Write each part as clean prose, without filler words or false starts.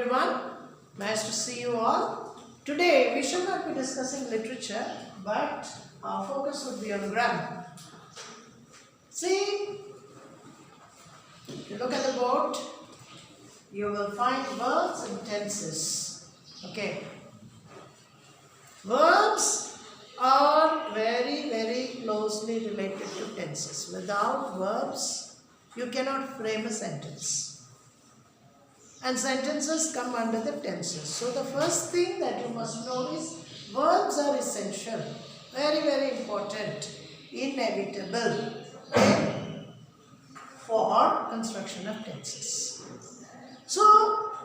everyone. Nice to see you all. Today we shall not be discussing literature, but our focus would be on grammar. See, if you look at the board, you will find verbs and tenses. Okay. Verbs are very closely related to tenses. Without verbs, you cannot frame a sentence. And sentences come under the tenses. So the first thing that you must know is verbs are essential, very important, inevitable for construction of tenses. So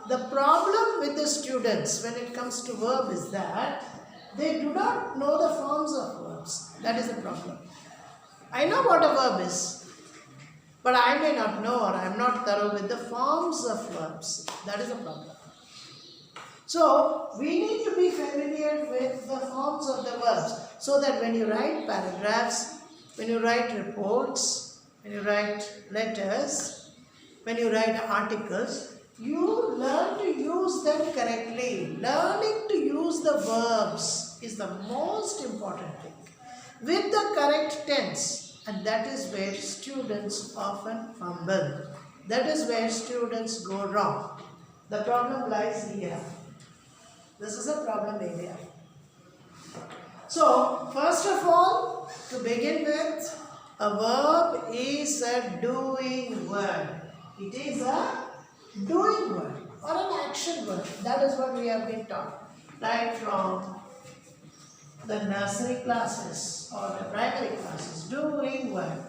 the problem with the students when it comes to verb is that they do not know the forms of verbs. That is the problem. I know what a verb is, but I may not know, or I am not thorough with the forms of verbs. That is a problem. So, we need to be familiar with the forms of the verbs so that when you write paragraphs, when you write reports, when you write letters, when you write articles, you learn to use them correctly. Learning to use the verbs is the most important thing. With the correct tense. And that is where students often fumble. That is where students go wrong. The problem lies here. This is a problem area. So, first of all, to begin with, a verb is a doing word. It is a doing word or an action word. That is what we have been taught. Right from the nursery classes or the primary classes, doing word.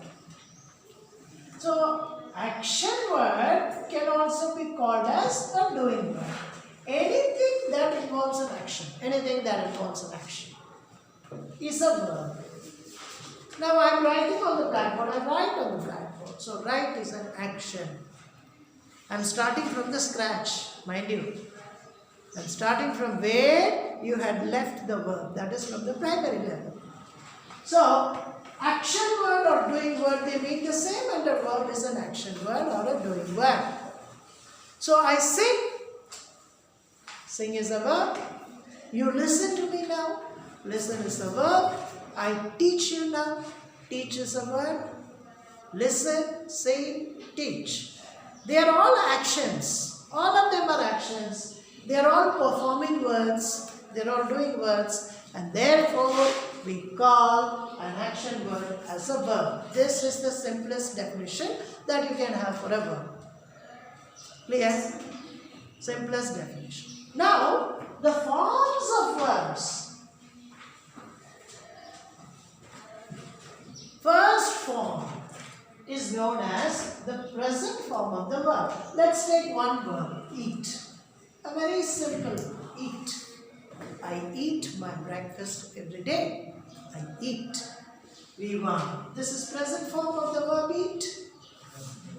So, action word can also be called as a doing word. Anything that involves an action, is a verb. Now, I am writing on the blackboard, I write on the blackboard. So, write is an action. I am starting from the scratch, mind you. I am starting from where you had left the verb, that is from the primary level. So, action word or doing word, they mean the same, and a verb is an action word or a doing word. So, I sing. Sing is a verb. You listen to me now. Listen is a verb. I teach you now. Teach is a verb. Listen, sing, teach. They are all actions. All of them are actions. They are all performing words. They are all doing words. And therefore, we call an action word as a verb. This is the simplest definition that you can have for a verb. Clear? Simplest definition. Now, the forms of verbs. First form is known as the present form of the verb. Let's take one verb, eat. A very simple eat. I eat my breakfast every day. I eat. V1. This is present form of the verb eat.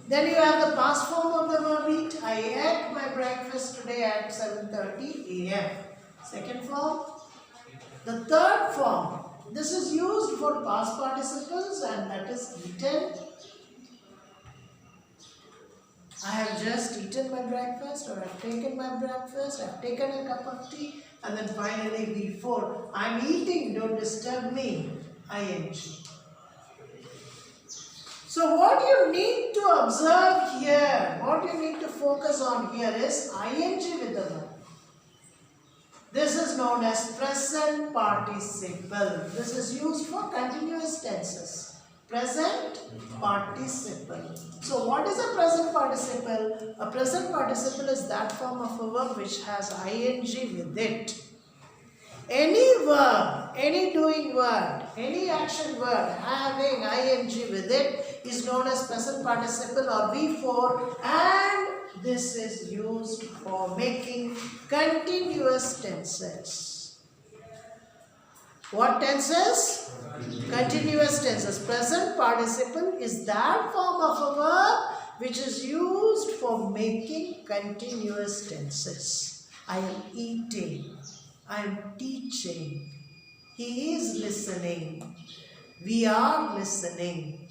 Then you have the past form of the verb eat. I ate my breakfast today at 7:30 a.m. Second form. The third form. This is used for past participles, and that is eaten. I have just eaten my breakfast, or I have taken my breakfast, I have taken a cup of tea, and then finally before, I am eating, don't disturb me, ing. So what you need to observe here, what you need to focus on here is ing with the verb. This is known as present participle. This is used for continuous tenses. Present participle. So what is a present participle? A present participle is that form of a verb which has ing with it. Any verb, any doing word, any action word having ing with it is known as present participle or V4, and this is used for making continuous tenses. What tenses? Continuous tenses. Present participle is that form of a verb which is used for making continuous tenses. I am eating. I am teaching. He is listening. We are listening.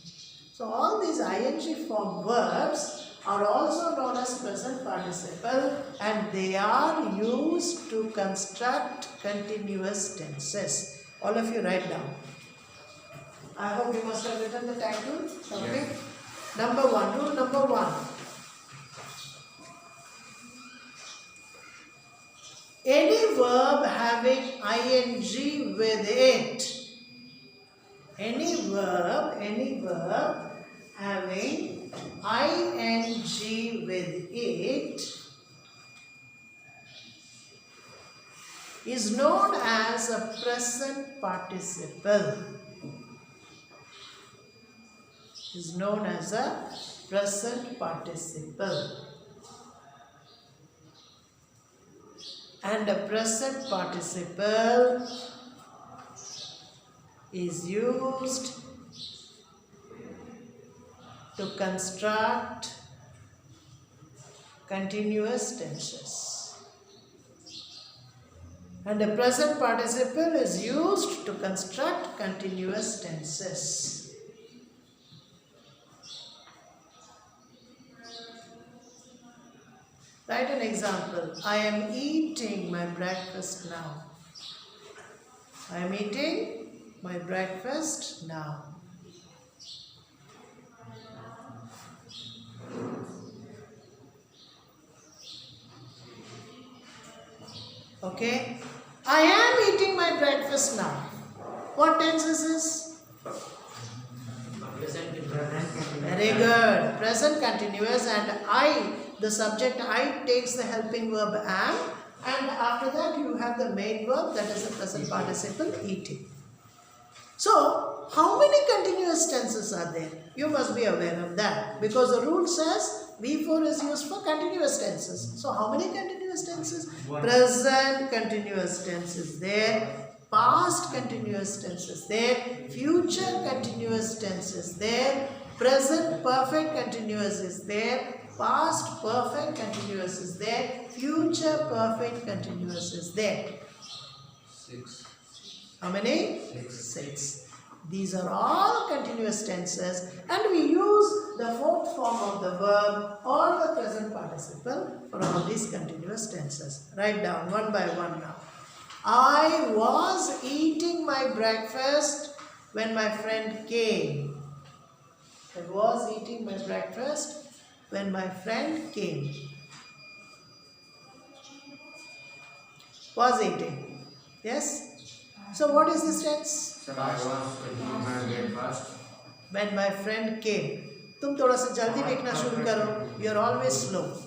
So all these ing form verbs are also known as present participle, and they are used to construct continuous tenses. All of you write down. I hope you must have written the title. Okay. Yes. Number 1. Rule number 1. Any verb having ing with it. Any verb having ing with it is known as a present participle. Is known as a present participle. And a present participle is used to construct continuous tenses. And a present participle is used to construct continuous tenses. Write an example. I am eating my breakfast now. I am eating my breakfast now. Okay. I am eating my breakfast now. What tense is this? Present. Very good. Present continuous, and I, the subject I, takes the helping verb am, and after that you have the main verb, that is the present participle, eating. So, how many continuous tenses are there? You must be aware of that, because the rule says V4 is used for continuous tenses. So, how many continuous tenses? Present continuous tense is there, past continuous tense is there, future continuous tense is there, present perfect continuous is there, past perfect continuous is there, future perfect continuous is there. 6. How many? 6. These are all continuous tenses, and we use the fourth form of the verb or the present participle for all these continuous tenses. Write down one by one now. I was eating my breakfast when my friend came. I was eating my breakfast when my friend came. Was eating. Yes? So what is this tense? I was eating my breakfast when my friend came. तुम थोड़ा सा जल्दी लिखना शुरू करो. You are always slow.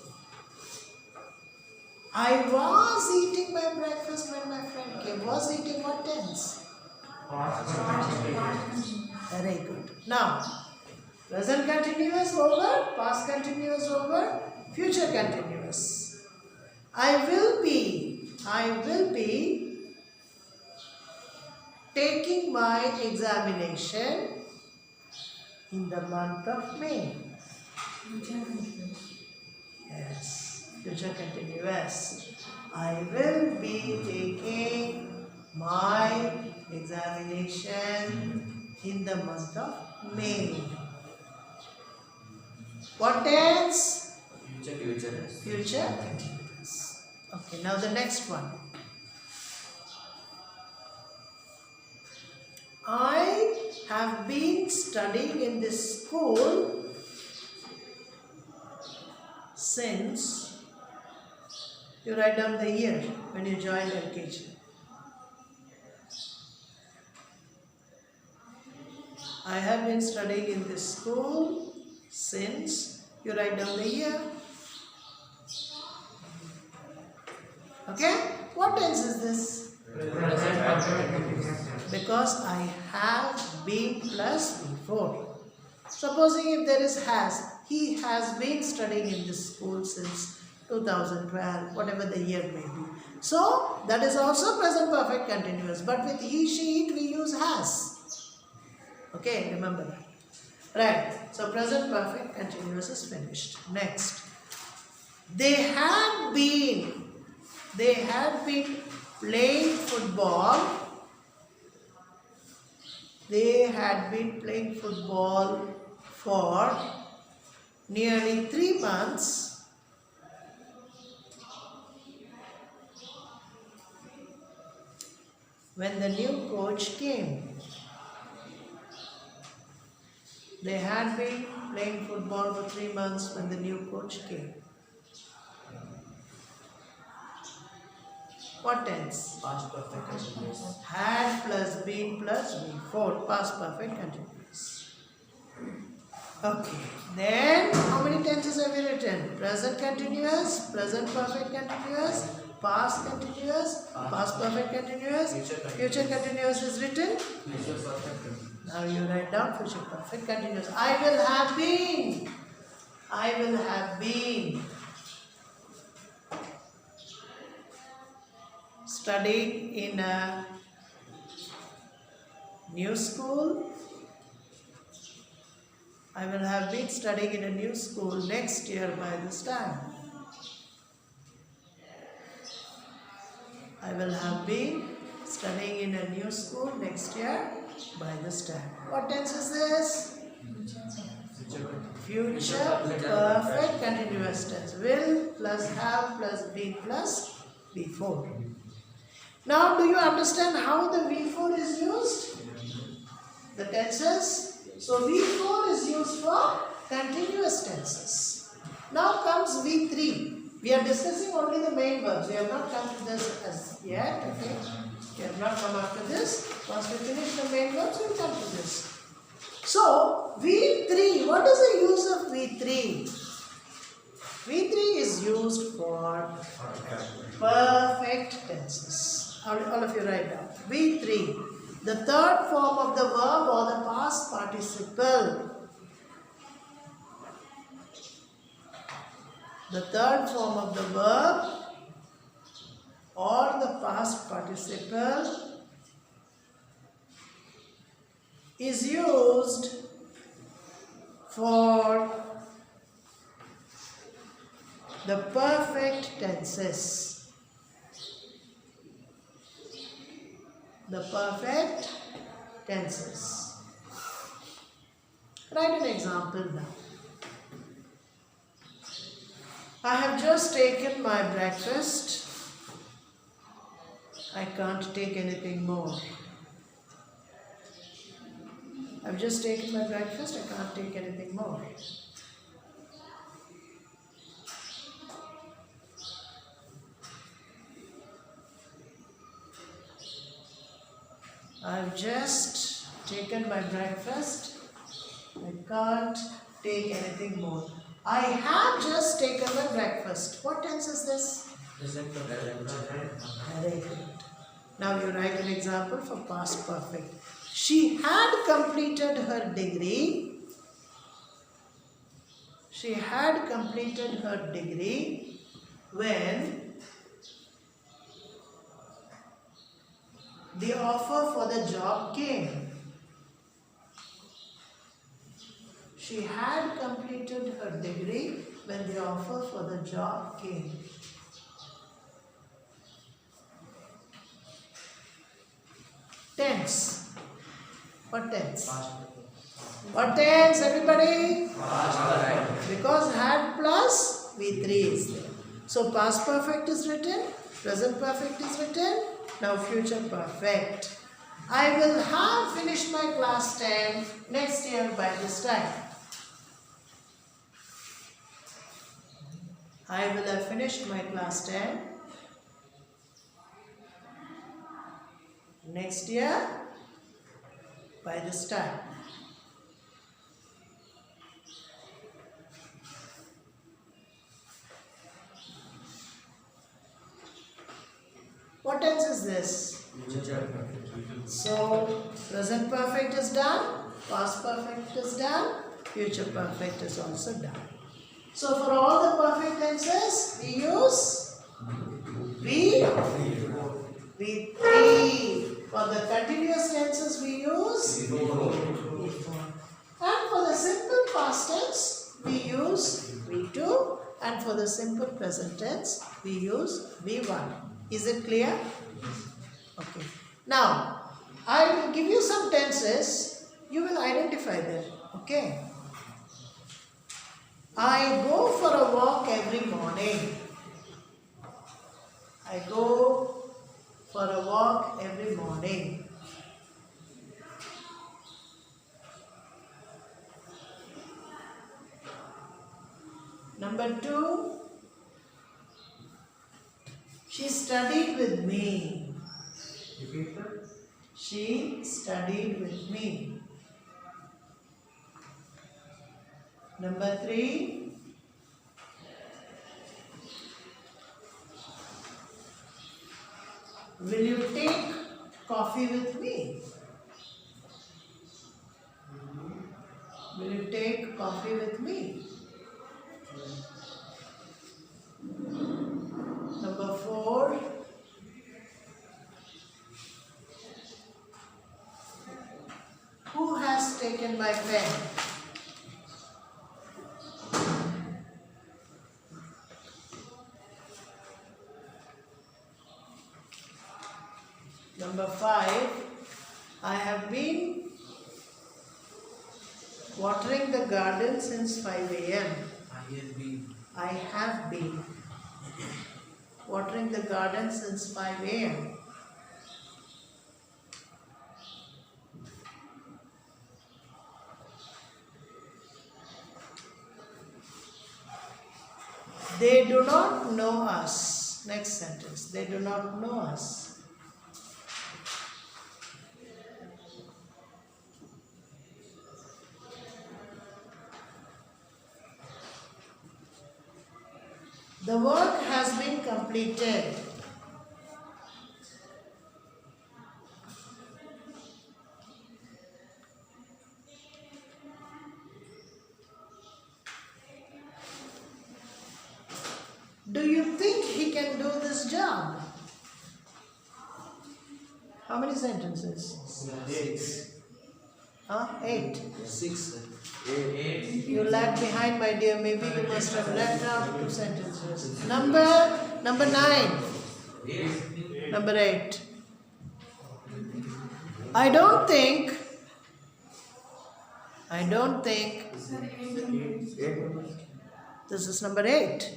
I was eating my breakfast when my friend came. Was eating what tense? Very good. Now, present continuous over, past continuous over, future continuous. I will be taking my examination in the month of May. Yes, future continuous. I will be taking my examination in the month of May. What tense? Future continuous. Okay, now the next one. I have been studying in this school since, you write down the year when you joined LKG. I have been studying in this school since, you write down the year. Okay? What tense is this? Because I have been plus before. Supposing if there is has, he has been studying in this school since 2012, whatever the year may be. So, that is also present perfect continuous. But with he, she, it, we use has. Okay, remember that. Right. So, present perfect continuous is finished. Next. They had been playing football. They had been playing football for nearly 3 months when the new coach came. They had been playing football for 3 months when the new coach came. What tense? Past perfect continuous. Had plus been plus before. Past perfect continuous. Okay. Then how many tenses have we written? Present continuous, present perfect continuous, past continuous, past perfect continuous, future continuous is written. Future perfect continuous. Now you write down future perfect continuous. I will have been. I will have been studying in a new school. I will have been studying in a new school next year by this time. I will have been studying in a new school next year by this time. What tense is this? Future perfect continuous tense. Will plus have plus be plus before. Now do you understand how the V4 is used? The tenses? So V4 is used for continuous tenses. Now comes V3. We are discussing only the main verbs. We have not come to this as yet. Okay? We have not come up to this. Once we finish the main verbs, we will come to this. So V3, what is the use of V3? V3 is used for perfect tenses. All of you write down. V3. The third form of the verb or the past participle. The third form of the verb or the past participle is used for the perfect tenses. The perfect tenses. Write an example now. I have just taken my breakfast. I can't take anything more. I've just taken my breakfast. I can't take anything more. I've just taken my breakfast. I can't take anything more. I have just taken my breakfast. What tense is this? Present perfect. Very good. Now you write an example for past perfect. She had completed her degree. She had completed her degree when the offer for the job came. She had completed her degree when the offer for the job came. Tense. What tense? Past. What tense, everybody? Past. Because had plus V3 is there. So past perfect is written, present perfect is written, now future perfect. I will have finished my class 10 next year by this time. I will have finished my class 10 next year by this time. What tense is this? Future perfect. So, present perfect is done, past perfect is done, future perfect is also done. So, for all the perfect tenses, we use V3. For the continuous tenses, we use V4. And for the simple past tense, we use V2. And for the simple present tense, we use V1. Is it clear? Okay. Now, I will give you some tenses. You will identify them. Okay. I go for a walk every morning. I go for a walk every morning. Number 2, she studied with me. Repeat that. She studied with me. Number 3, will you take coffee with me? Will you take coffee with me? Number 4, who has taken my pen? Number 5, I have been watering the garden since 5 a.m. I have been watering the garden since 5 a.m. They do not know us. Next sentence. They do not know us. The work has been completed. Do you think he can do this job? How many sentences? 6. Huh? 8. 6. 8. You lag behind, my dear. Maybe you must have left out 2 sentences. Number 9. Number 8. I don't think. This is number 8.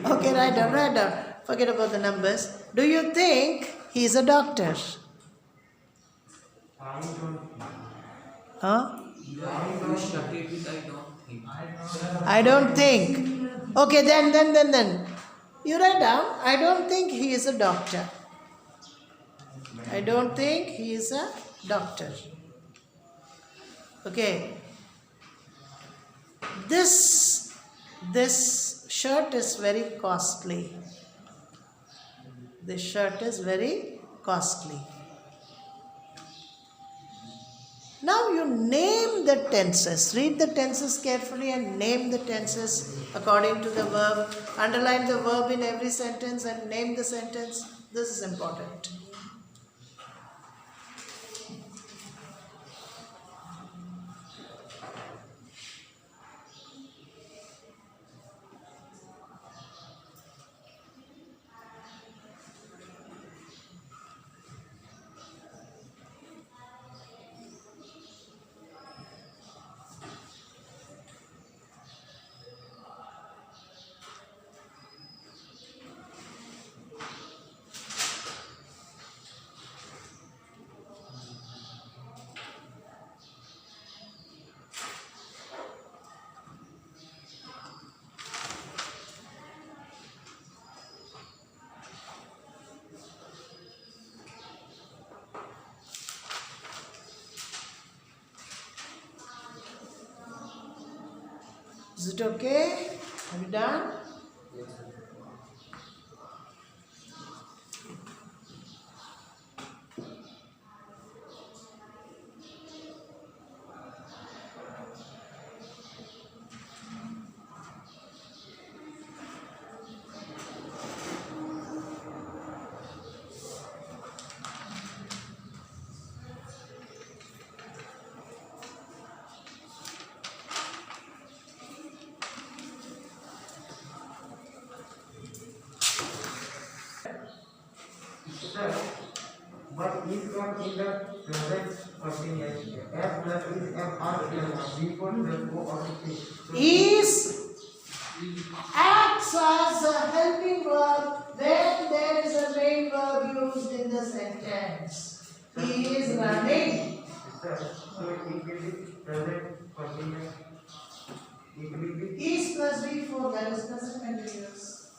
Okay, write down. Forget about the numbers. Do you think he is a doctor? Huh? I don't think. Okay, then. You write down, I don't think he is a doctor. I don't think he is a doctor. Okay. This shirt is very costly. This shirt is very costly. Now you name the tenses. Read the tenses carefully and name the tenses according to the verb. Underline the verb in every sentence and name the sentence. This is important. Is it okay? Have you done? But is not in the present Is acts as a helping verb when there is a main verb used in the sentence. He is running. Is plus before, that is present continuous.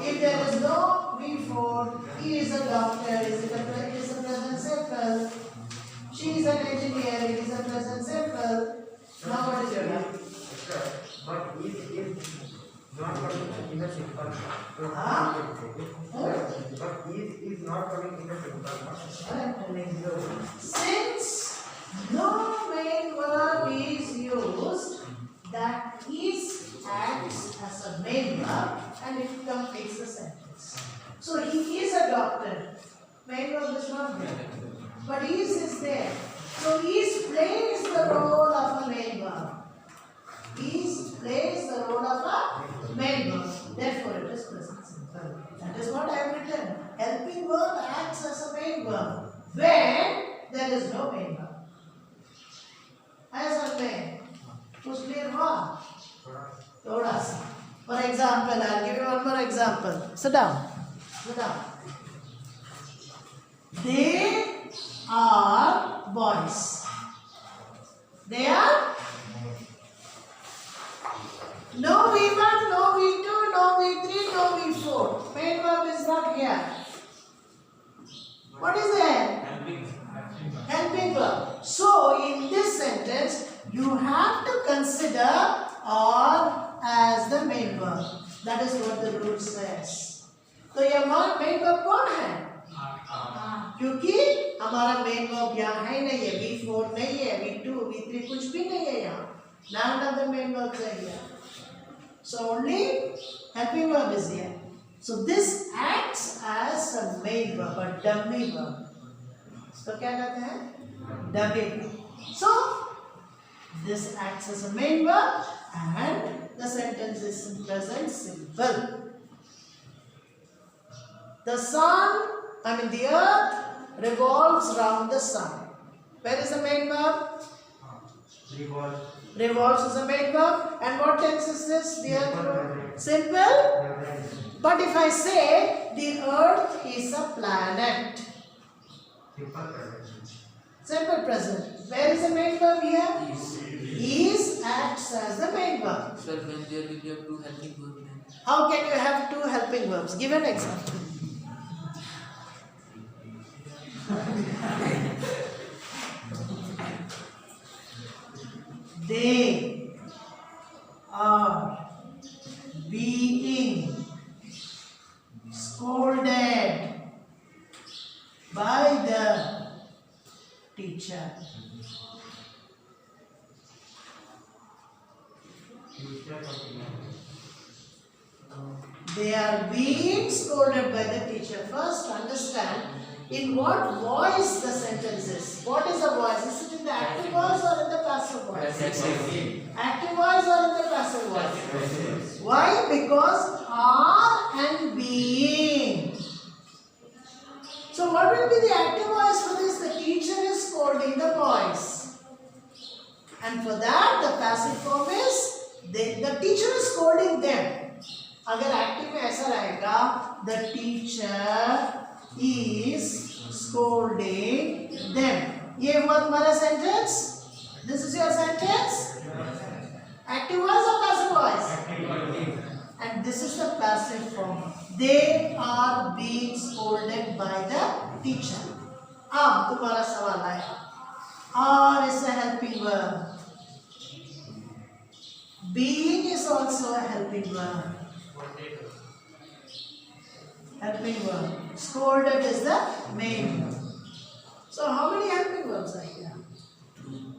If there is no before, he is a doctor, it is a present simple. She is an engineer, it is a present simple. Now what is your name? But is not coming in the simple. But is not coming in the simple. Since no main verb is used, that is acts as a main verb and it completes the sentence. So he is a doctor. Main verb is not there. But is there. So is plays the role of a main verb. Is plays the role of a main verb. Therefore it is present simple. That is what I have written. Helping verb acts as a main verb when there is no main verb. As a main. Was clear what? Thoda sa. For example, I will give you one more example. Sit down. Sit down. They are boys. They are no V1, no V2, no V3, no V4. Main verb is not here. What is there? Helping verb. So in this sentence, you have to consider or as the main verb. That is what the rule says. तो ये हमारा main verb कौन है? क्योंकि हमारा main verb यहाँ है नहीं है, V4 नहीं है, V2, V3 कुछ भी नहीं है यहाँ. None of the main verbs are here. So only helping verb is here. So this acts as a main verb, a dummy verb. इसको क्या कहते हैं? Dummy. So this acts as a main verb and the sentence is in present simple. The sun, the earth revolves round the sun. Where is the main verb? Revolve. Revolves is a main verb. And what tense is this? The earth. Simple. But if I say the earth is a planet. Simple present. Where is the main verb here? Is acts as the main verb. Sir, when there will be a two helping verb then? How can you have two helping verbs? Give an example. They are being scolded by the teacher. They are being scolded by the teacher. First, understand in what voice the sentence is. What is the voice? Is it in the active voice or in the passive voice? Active voice or in the passive voice? Why? Because are and being. So what will be the active voice for this? The teacher is scolding the boys. And for that, the passive form is the teacher is scolding them. अगर active में ऐसा रहेगा, the teacher is scolding them. ये हुआ तुम्हारा sentence. This is your sentence. Active voice or passive voice? And this is the passive form. They are being scolded by the teacher. अब तुम्हारा सवाल आया. Are is a helping verb. Being is also a helping verb. Helping verb. Scolded is the main verb. So how many helping verbs are here?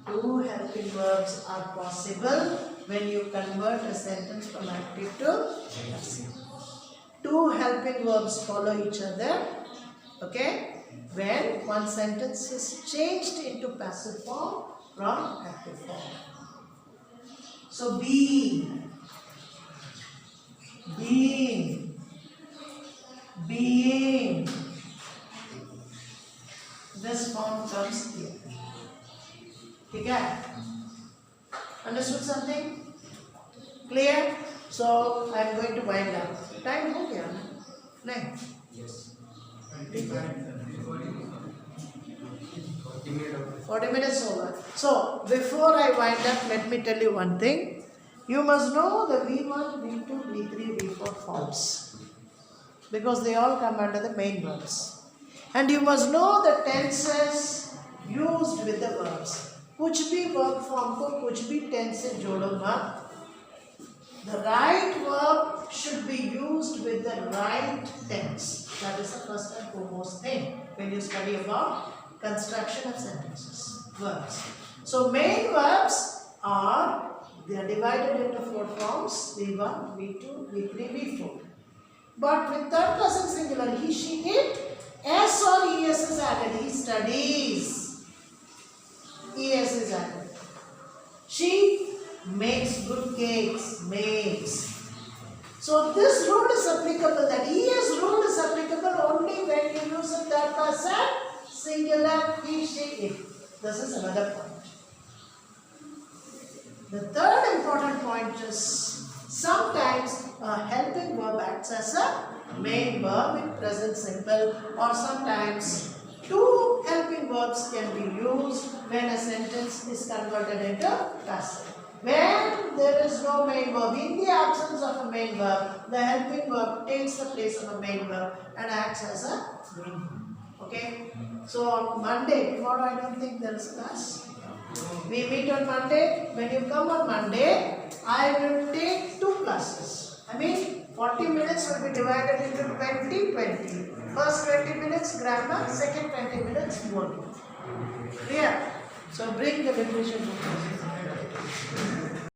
Two helping verbs are possible when you convert a sentence from active to passive. Two helping verbs follow each other. Okay? When one sentence is changed into passive form from active form. So being, this form comes Clear? So I am going to wind up. Time हो गया ना? नहीं? Yes. ठीक है? 40 minutes. 40 minutes over. So before I wind up, let me tell you one thing. You must know the V1, V2, V3, V4 forms because they all come under the main verbs. And you must know the tenses used with the verbs. कुछ भी verb form को कुछ भी tense से जोड़ो मत. The right verb should be used with the right tense. That is the first and foremost thing when you study about construction of sentences, verbs. So main verbs they are divided into 4 forms: V1, V2, V3, V4. But with third person singular, he, she, it, S or ES is added. He studies. ES is added. She makes good cakes. Makes. So this rule is applicable. That ES rule is applicable only when you use a third person singular, he, she, it. This is another point. The third important point is sometimes a helping verb acts as a main verb in present simple, or sometimes 2 helping verbs can be used when a sentence is converted into passive. When there is no main verb, in the absence of a main verb, the helping verb takes the place of a main verb and acts as a main verb. Okay? So on Monday, tomorrow I don't think there is class. We meet on Monday. When you come on Monday, I will take 2 classes. I mean, 40 minutes will be divided into 20. First 20 minutes grammar, second 20 minutes wording. Clear? So bring the definition book.